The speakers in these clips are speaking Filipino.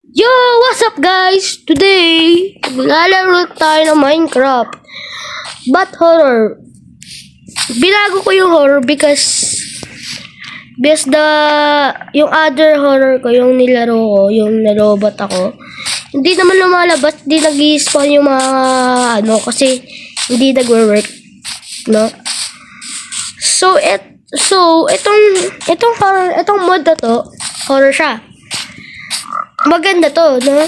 Yo! What's up guys? Today, maglalaro tayo ng Minecraft. But horror. Binago ko yung horror because yung other horror ko, yung nilaro ko, yung narobot ako, hindi naman lumalabas, hindi nag-i-spawn yung mga kasi hindi nagwo-work, no? So itong mod na to, horror siya. Maganda to, no?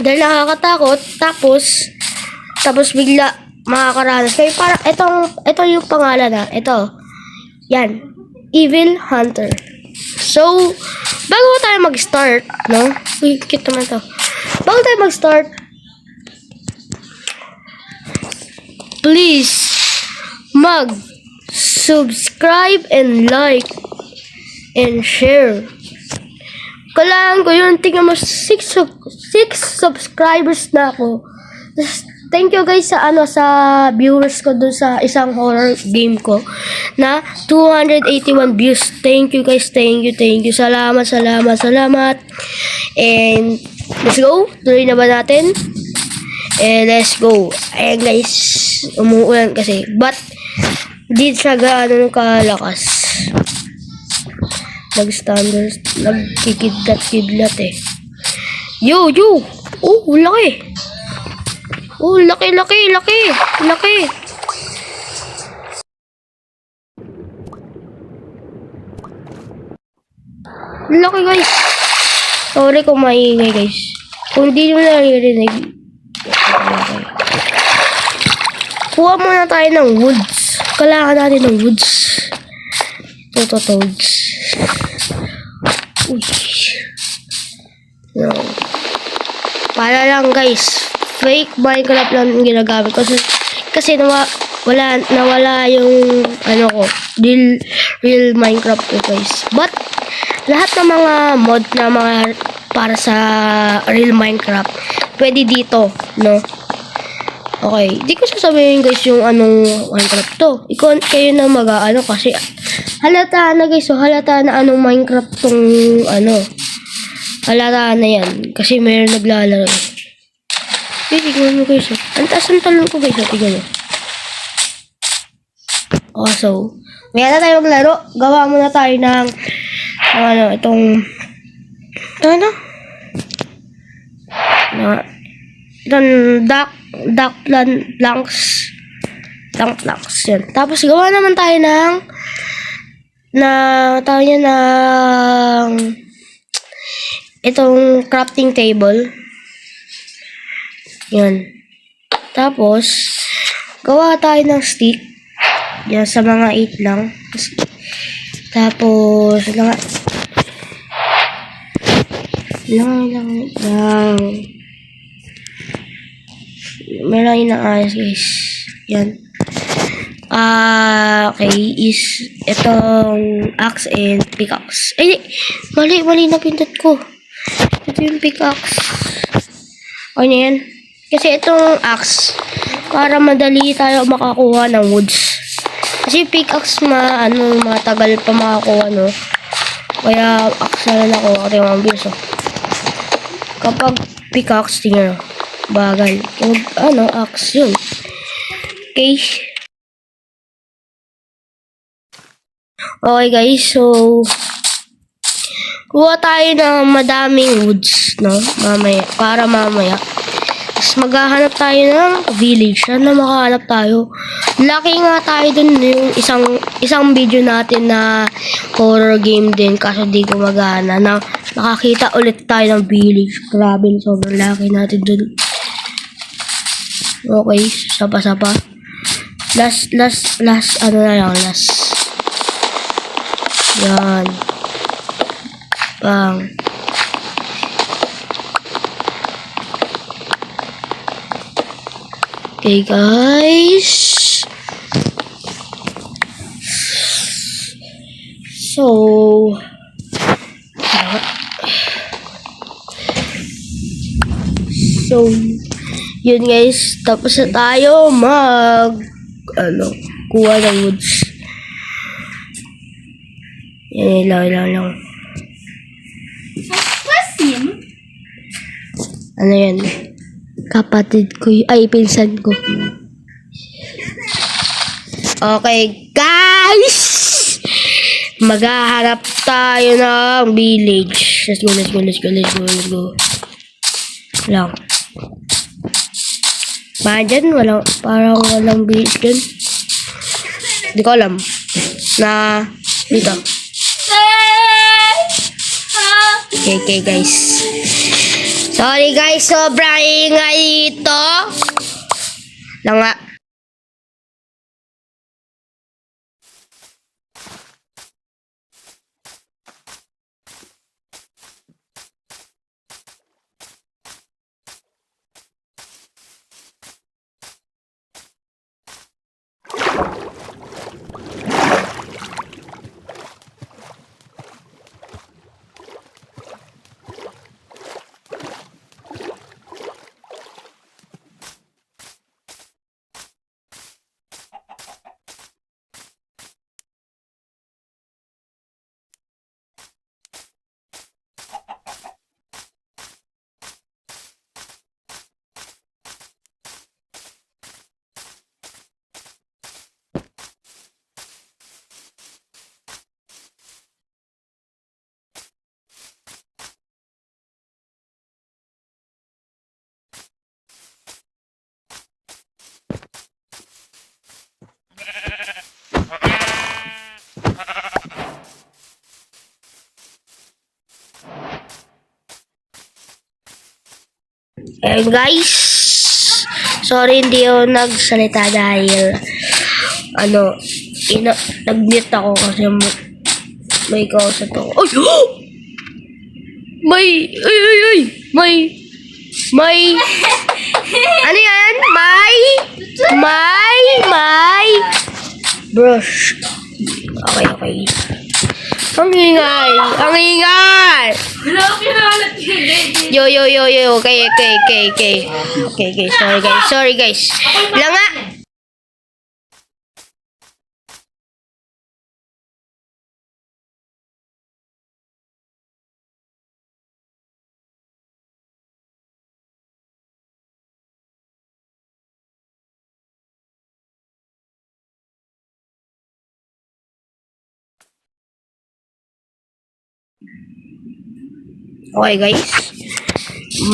Dahil nakakatakot, tapos bigla makakaranas kayo. Para ito yung pangalan na, ito. Yan, Evil Hunter. So, bago tayo mag-start, no? Uy, cute naman to. Bago tayo mag-start, please, subscribe and like and share. Kailangan ko yun. Tingnan mo, 6 subscribers na ako. Thank you guys sa viewers ko dun sa isang horror game ko na 281 views. Thank you guys. Thank you. Salamat. And let's go. Tuloy na ba natin? Let's go. Ayan guys, umuulan kasi. But di siya gaano kalakas. Nag-standard, nagkikidlat eh. Yo! Oh, laki! Oh, laki! Laki guys! Sorry kung maingay guys. Kung hindi nyo naririnig. Kuha muna tayo ng woods. Kailangan natin ng woods. Toads. Uy. No. Para lang guys, fake Minecraft lang yung ginagamit ko. Kasi nawala yung real Minecraft ko guys. But lahat ng mga mod na mga para sa real Minecraft, pwede dito, no? Okay, di ko sasabihin guys yung Minecraft to. Kayo na kasi halata na guys, so halata na Minecraft tong halata na yan kasi mayroon naglalaro. Tignan mo guys, ang taas ng talon ko guys, tignan mo. So ngayon na tayo maglaro. Gawa muna tayo ng itong duck planks yan. Tapos gawa naman tayo ng itong crafting table. Yan. Tapos gawa tayo ng stick. Yan, sa mga 8 lang. Tapos lang. Meron inaayos guys. Yan. Okay, is itong axe and pickaxe. Ay, mali na pindot ko. Ito yung pickaxe. O yan. Kasi itong axe, para madali tayo makakuha ng woods. Kasi pickaxe matagal pa makakuha, no? Kaya axe na lang ako. Ito yung ambis, oh. Kapag pickaxe, tingnan, bagal. Axe yun. Okay. Okay guys, so kuha tayo ng madaming woods, no? Para mamaya. Tapos maghahanap tayo ng village. Sana makahanap tayo. Lucky nga tayo dun yung isang video natin na horror game din, kaso di ko magana na nakakita ulit tayo ng village. Grabe, sobrang lucky natin dun. Okay, sapa. Last yan. Bang. Okay, guys. So, yun guys. Tapos na tayo kuha ng woods. Yan lang. What's him? Ano yan? Kapatid ko ay, pinsan ko. Okay, guys! Maghaharap tayo ng village. Let's go. Lang. Dyan, parang walang village dyan. Hindi ko alam. Na, dito. Okay, guys. Sorry, guys. Sobrang ingay dito. Lang nga. And guys, sorry hindi ako nagsalita dahil nag-mute ako kasi may kausap ako. Ay! May ano yan? May brush. Okay. Ang ingay! Yo. Okay. Sorry guys. Lang nga. Okay guys.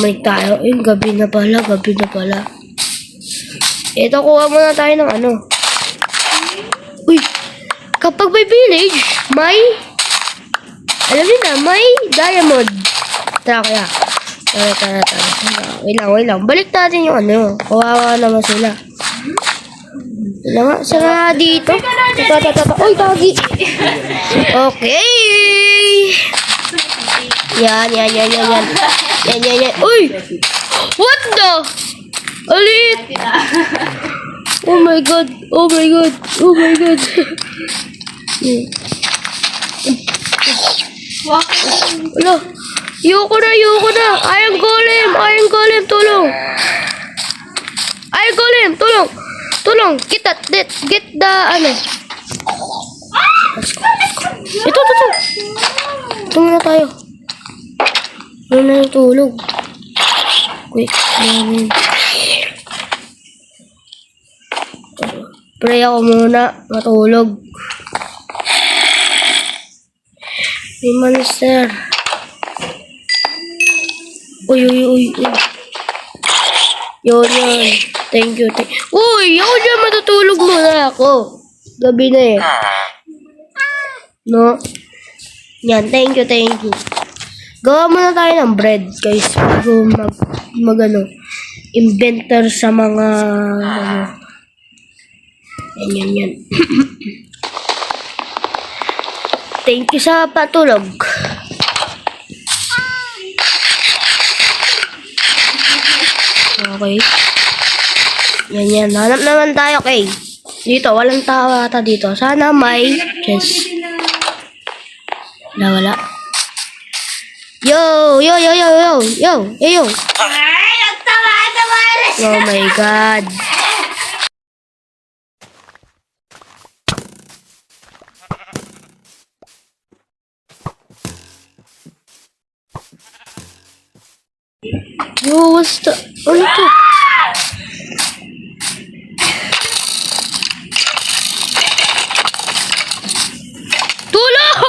May tayo. Gabi na pala. Ito, kuha muna tayo ng ano. Uy! Kapag may village, alam niyo na, may diamond. Tara. Wait lang. Balik natin yung ano. Kawawa naman sila. Wala nga. Saka dito. Uy, tagi. Okay. Yan. Uy! What the? Alit! Oh my god. Wala. Ayoko na. Iron Golem, tulong. Iron Golem, tulong. Get the, ano. Ito. Ito na tayo. Ano na yung tulog? Wait, pray ako muna, matulog. May monster. Uy. Yun. Thank you. Uy, ako dyan, matutulog muna ako. Gabi na eh. No? Yan, thank you. Gawa muna tayo ng bread, guys. Bago inventor sa mga, Yan. Thank you sa patulog. Okay. Yan. Hanap naman tayo, okay. Dito, walang tao ata dito. Sana may chest. Wala. Yo. Oh my god. Yo, what's the... Ano to? Tulong!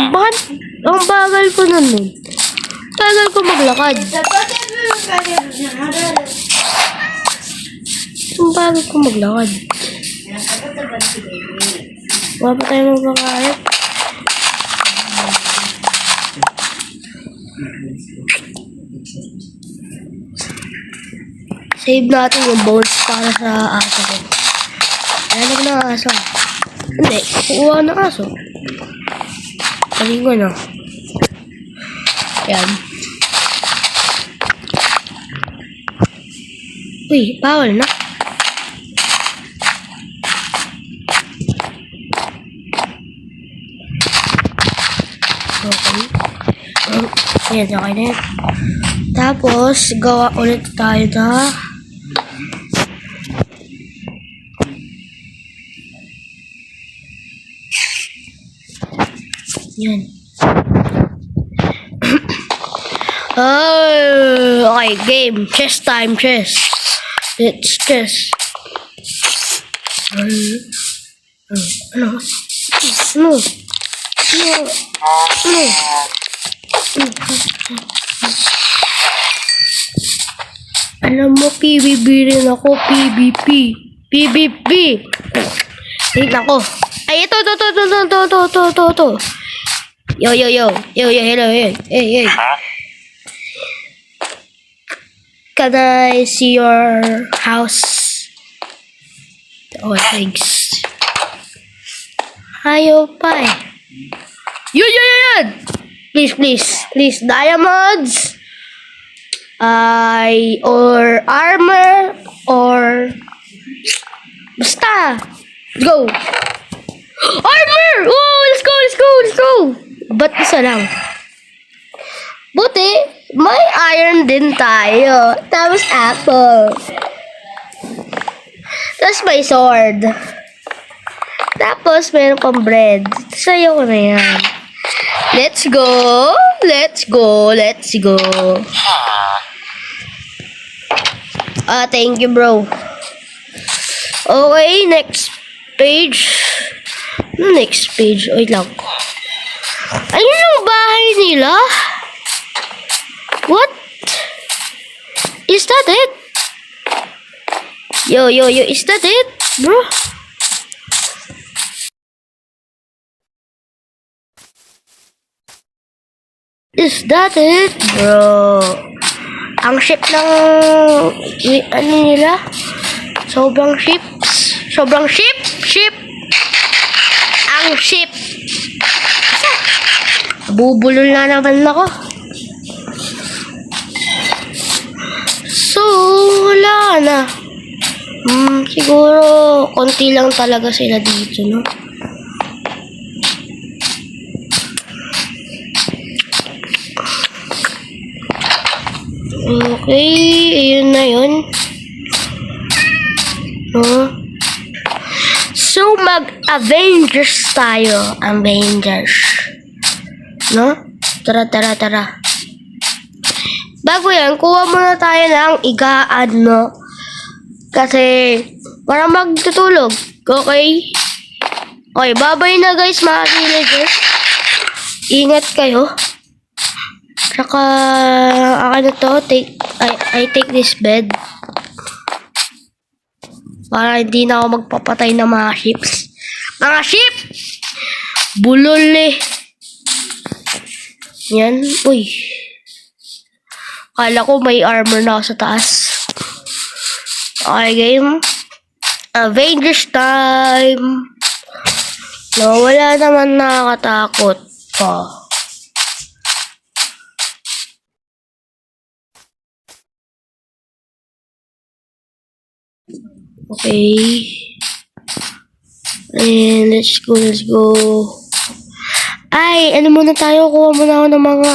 Bakit? Ang bagal ko nun eh. Bagal ko maglakad. Ang bagal ko maglakad. Wala pa tayo magkakalit. Save natin yung bones para sa aso ko. Alam na aso. Hindi, kukuha ng aso. Palingon na. Ayan. Uy, bawal na. Okay. Ayan, okay na yan. Tapos, gawa ulit tayo na yan. Oh, okay, game. Chess time, chess. It's chess. Ano? Ano? Ano? Ano? Alam mo, PBB rin ako. PBP. PBP. Tingnan ko. Ay, ito. Yo, hello, hey. Can I see your house? Oh, thanks. Ayaw pa eh. Yun! Please. Diamonds. Or armor. Or... Basta. Let's go. Armor! Oh, let's go. Ba't isa lang? Buti, may iron din tayo. Tapos apple. Tapos may sword. Tapos meron pang bread. Sayo ko na yan. Let's go. Thank you, bro. Okay, next page. Wait lang. Ayun yung bahay nila? What? Is that it? Yo, is that it, bro? Is that it, bro? Ang ship ng... ano nila? Sobrang ship. Ang ship. Bubulol na naman ako. So, wala na. Siguro, konti lang talaga sila dito, no? Okay, ayun na yun. So, mag-Avengers tayo. Avengers. No? Tara. Bago yan, kuha muna tayo ng igaan, no? Kasi, para magtutulog. Okay? Okay, bye-bye na guys, mga villagers. Ingat kayo. Saka, akin na to, I take this bed. Para hindi na ako magpapatay ng mga ships. Mga ship! Bulol eh. Yan. Uy. Kala ko may armor na ako sa taas. Okay, game. Avengers time. No, wala naman nakakatakot pa. Okay. And let's go. Ay, ano muna tayo? Kuha muna ako ng mga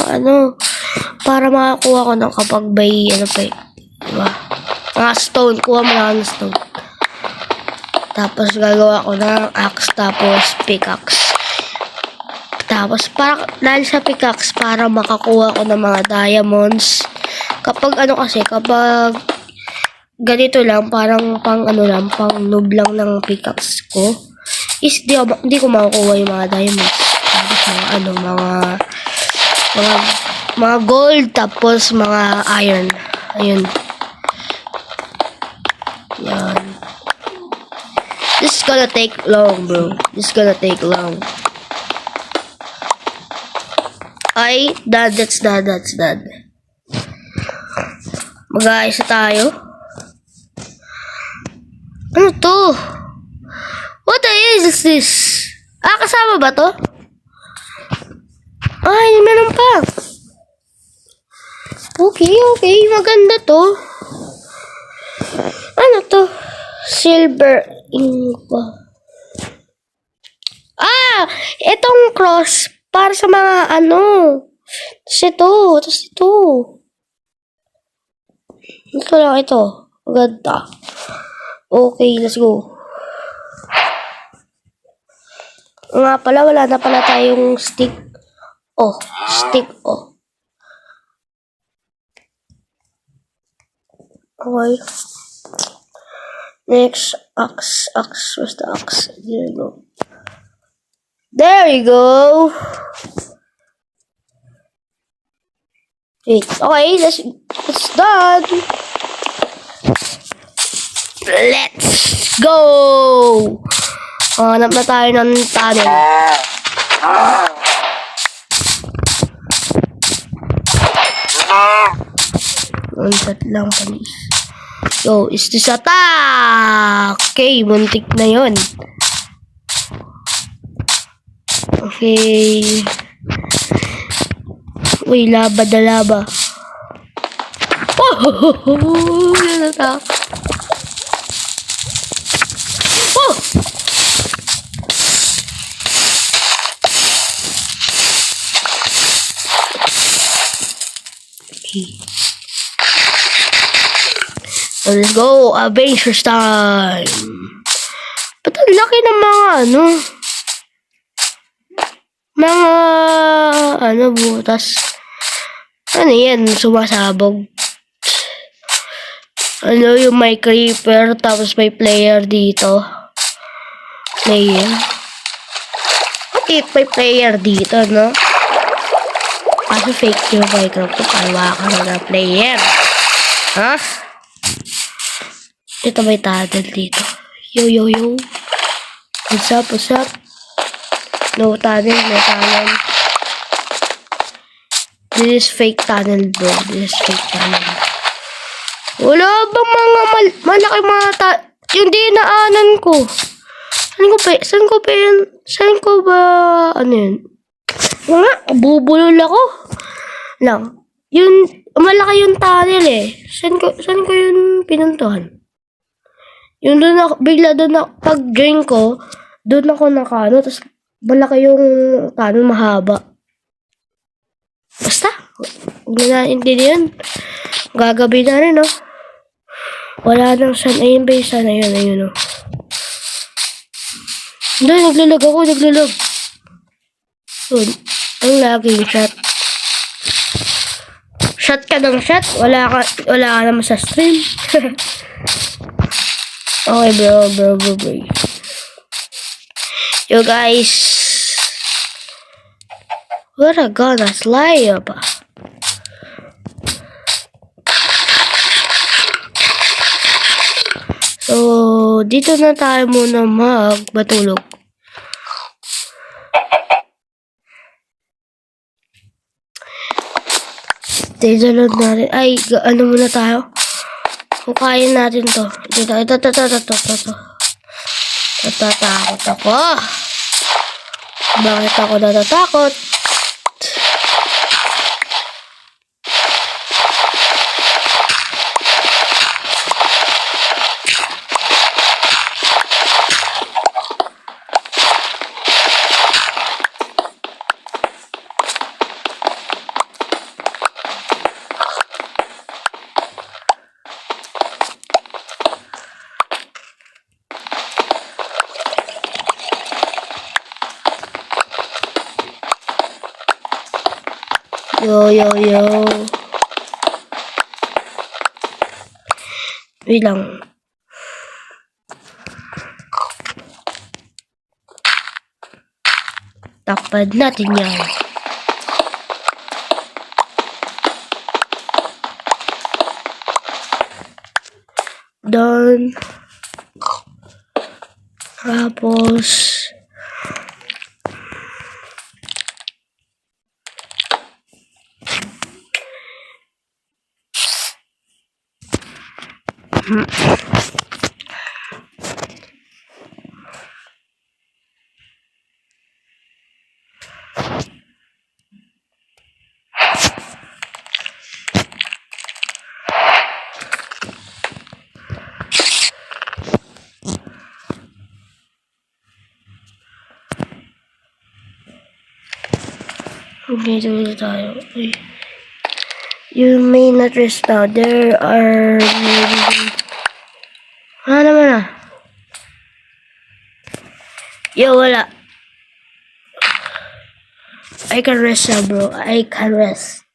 para makakuha ko ng kapag may diba? Mga stone. Kuha muna ako ng stone. Tapos gagawa ko ng axe tapos pickaxe. Tapos, dahil sa pickaxe, para makakuha ko ng mga diamonds. Kapag ganito lang, parang pang noob lang ng pickaxe ko, is di ko makukuha yung mga diamonds. Tapos mga gold, tapos mga iron. Ayun. Yan. This is gonna take long, bro. This is gonna take long. Ay, that's done. Mag-aayos na tayo. Ano to? What is this? Kasama ba to? Ay, meron pa. Okay. Maganda to. Ano to? Silver ink. Itong cross para sa mga Tapos ito. Ito lang ito. Maganda. Okay, let's go. Nga pala, wala na pala tayong stick. Stick. Okay. Next, axe. Where's the axe? There you go. Wait. Okay, it's done. Let's go! Hanap na tayo ng tunnel. One shot lang, please. Yo, is this attack? Okay, muntik na yun. Okay. Uy, laba. Oh! Yan attack. Oh! Okay. So, let's go. Adventures time. Ba't ang laki ng mga butas. Ano yan? Sumasabog. Yung may creeper, tapos may player dito. Okay, may player dito, no? Kaso fake yung Minecraft ko, kalwa ka na player. Ha? Ito may tunnel dito. Yo. What's up? No tunnel. This is fake tunnel, bro. Wala bang mga malaki mga yung dinaanan ko? Saan ko ba, yun? Bubulol ako. Lang. Yun, malaki yung tunnel eh. Saan ko yun pinuntuhan? Yung pag drain ko, doon ako tapos malaki yung tunnel, mahaba. Basta, huwag na naintindihan. Gagabi na rin, no? Wala nang sun. Ayun ba yung sun? Ayun, no? Hindi, naglalag ako. Yun. Ang laging shot. Shot ka ng shot. Wala ka naman sa stream. Okay, bro. Yo, guys. We're gonna slide up. So, dito na tayo muna magbatulog. Dito na natin. Ay, muna tayo? Hukayin natin to. Ito. Natatakot ako. Bakit ako natatakot? Yo. Wait lang. Takpan natin yan. Done. Tapos, okay, tuloy tayo. Okay. You may not rest now. There are maybe... naman ah. Yo, wala. I can rest now, bro. I can rest.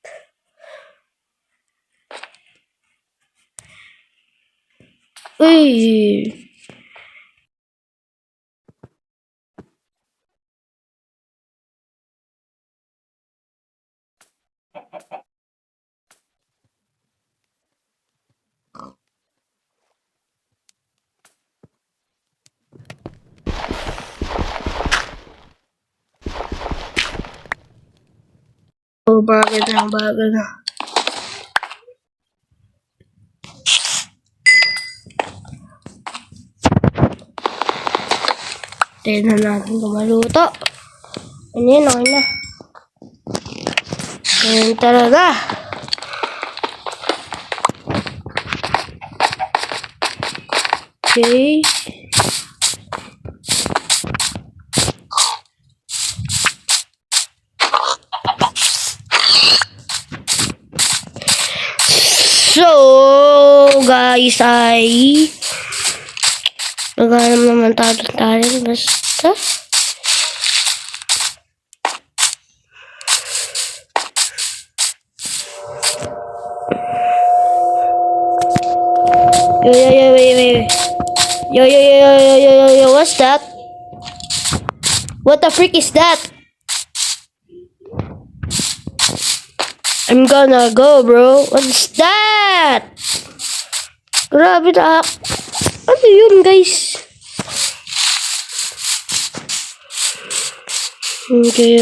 Uy. Oh, bagay na. Tignan natin kung maluto. Ano yun, okay na. Ganyan talaga. Okay. So, guys, ay naghanap naman tayo ng talent. Basta wait. Yo, what's that? What the freak is that? I'm gonna go, bro. What's that? Grabe na. Ano yun, guys? Okay.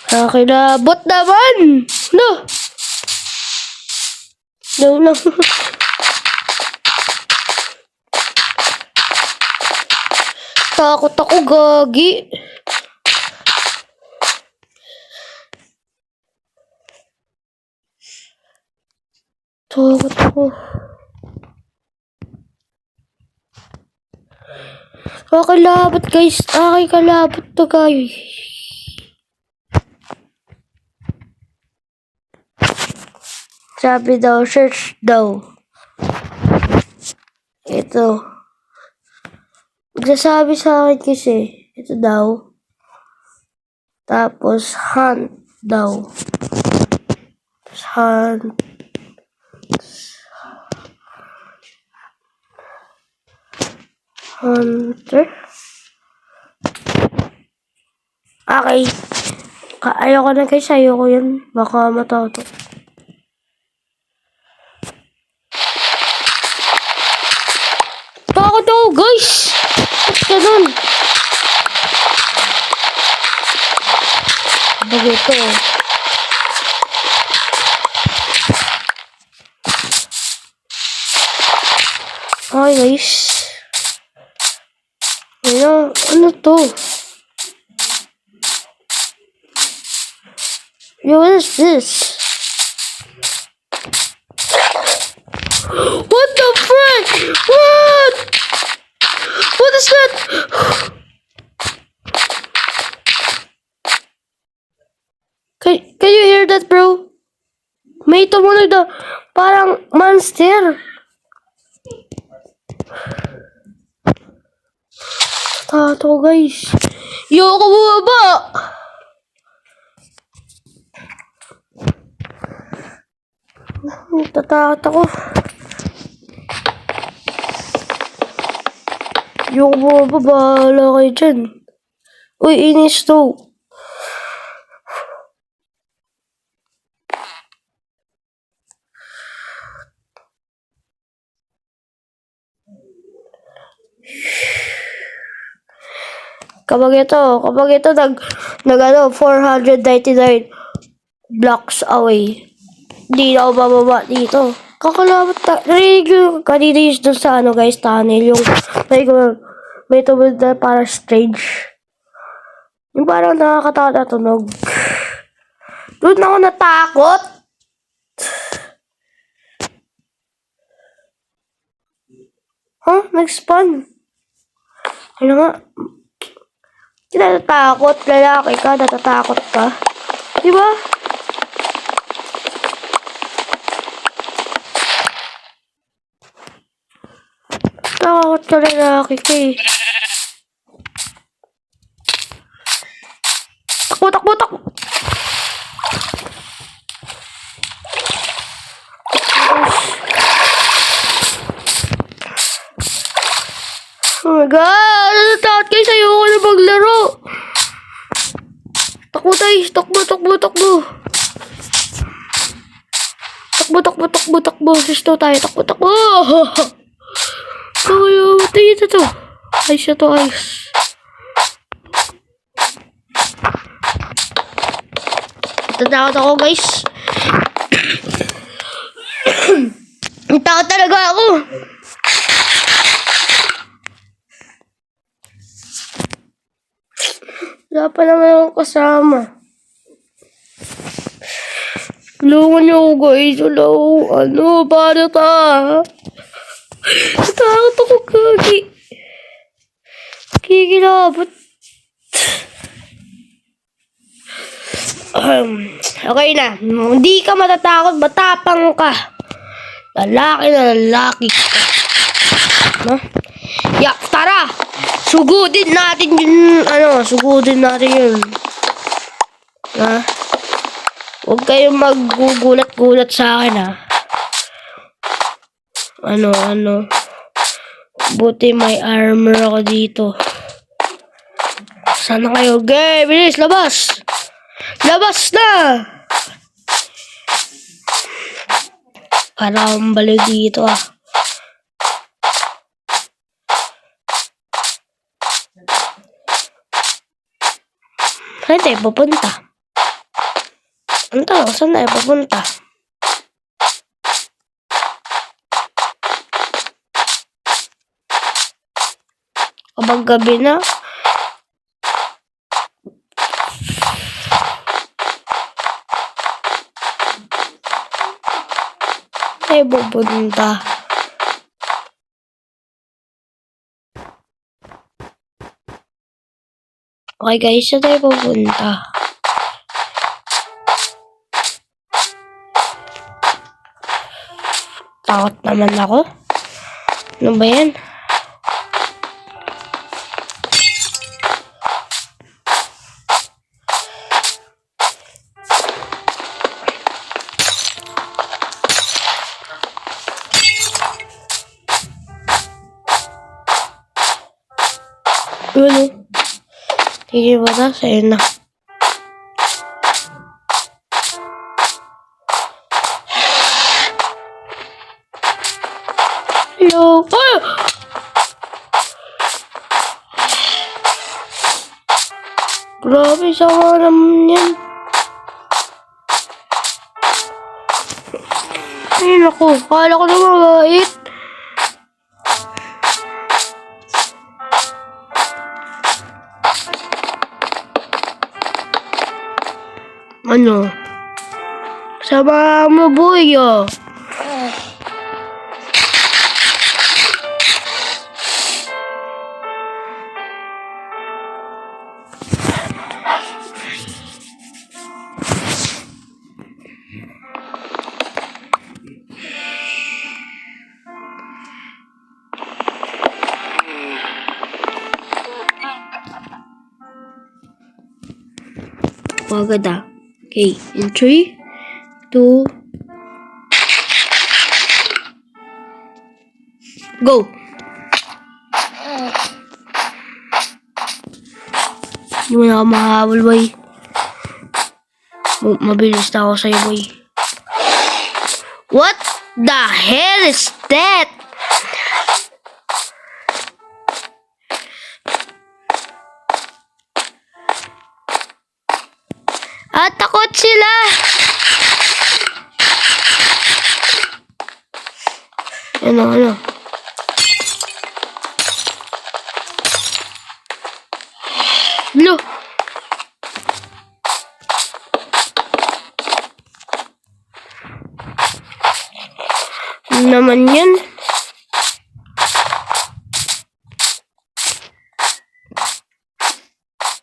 Nakakilabot naman! No! Takot ako, gagi. Takot ako. Kakilabot, guys. Kakilabot to, guys. Sabi daw, search daw. Ito. Magsasabi sa akin kasi. Ito daw. Tapos, hunt daw. Hunt. Hunter. Okay. Ayoko na guys. Ayoko yan. Baka matato. Takot ako guys. Ba't ganun? Bagito. Okay guys. Ano to? Yo, what is this? What the frick? What? What is that? Can you hear that, bro? May tumunog na parang monster. Tato, guys. Yo, ako bumaba. Tatakot ako. Yung mga bahala kayo dyan. Uy, inis to. Kapag ito nag 499 blocks away. Hindi na ako bababa dito. Kakalabot narinig yung kanina yung doon sa guys, tunnel. Yung, may tumulad na parang strange. Yung parang nakakatakot na tunog. Doon ako natakot. Huh? Nag-spawn. Ano nga? Hindi natatakot. Lalaki ka, natatakot ka. Diba? Takot ka lalaki ka eh. Takbo! Oh my god! Natatakot kayo sa'yo ako na maglaro! Takbo tayo! Takbo! Sisto tayo! Takbo! Oh, ito. Ayos na to, ayos. Tatakot ako, guys. Takot talaga ako. Wala pa naman akong kasama. Tulungan niyo ako, guys. Paano ka? Takot ako, kagi. Kikilabot. Okay na. Hindi ka matatakot. Matapang ka. Lalaki na lalaki ka. No? Tara! Sugudin natin yun. Ha? Huwag kayong maggugulat-gulat sa akin, ha? Buti may armor ako dito. Sana kayo? Okay, bilis, labas! Labas na! Para akong balik dito, ah. Saan tayo pupunta? Saan tayo pupunta? Kapag gabi na, tayo pupunta. Okay guys, saan tayo pupunta? Takot naman ako. Ano ba yan? Sige ba na? Sa'yo na. Hello? Ah! Grabe, sama naman yan. Ay, naku. Kala ko na mabait. Sama mo, boy, oh. Agad ah. Okay, in 3, 2, Go! Hindi mo na ako mahabol, boy. Mabilis na ako sa'yo, boy. What the hell is that? Takot sila! Ano? Lo! Ano naman yun?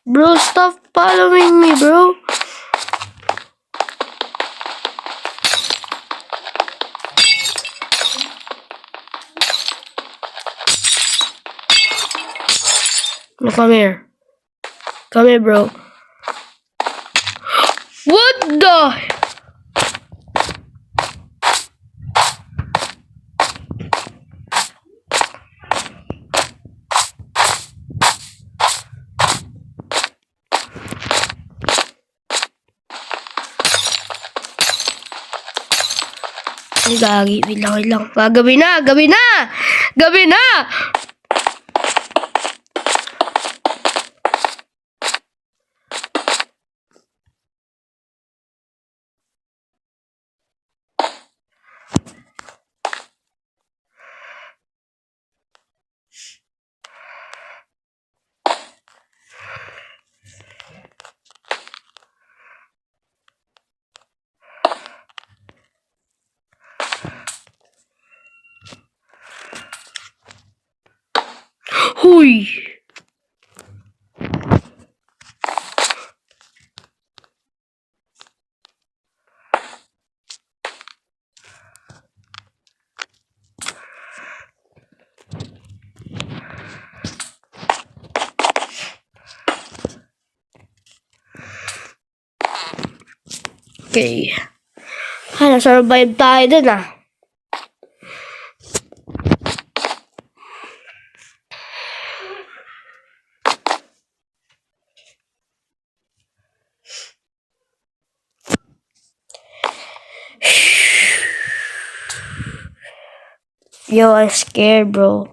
Bro, stop following me, bro. No, come here. Come here, bro. What the? Ay, gagi. Wait lang. Gabi na! Huy! Okay. Na-survive tayo dun, ah. Yo, I'm scared, bro.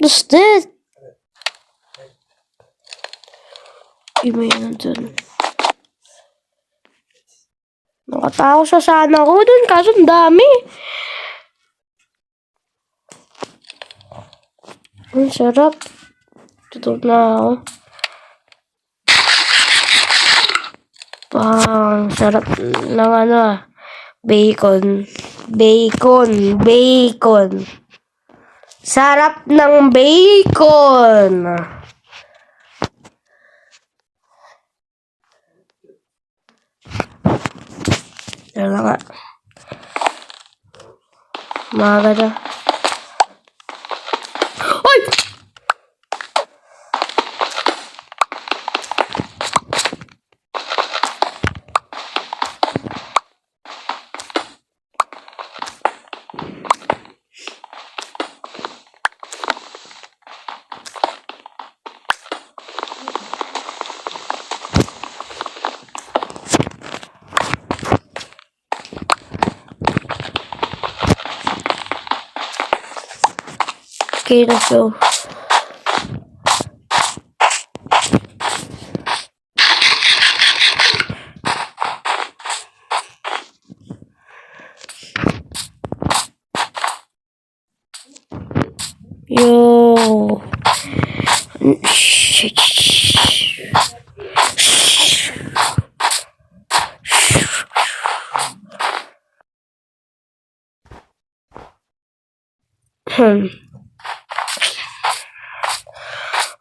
What's this? Iba yun dun. Nakatawa sa sana ko dun, kaso ang dami. Ang sarap. Tutok na ako. Ang sarap ng bacon. Sarap ng bacon. Yan lang nga. Maga na. Ay! Okay, let's go. Yo.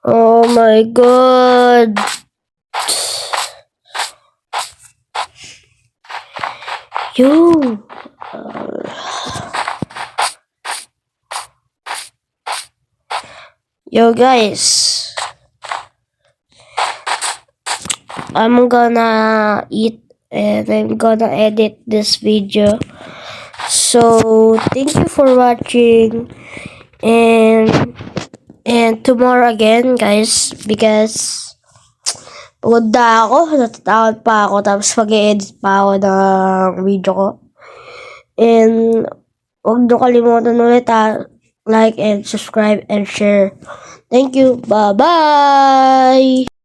Oh my god. Yo. Yo guys. I'm gonna eat and I'm gonna edit this video. So thank you for watching, and tomorrow again, guys, because pagod na ako, natatakot pa ako, tapos mag-edit pa ako ng video ko. And huwag niyo kalimutan ulit like and subscribe and share. Thank you. Bye-bye!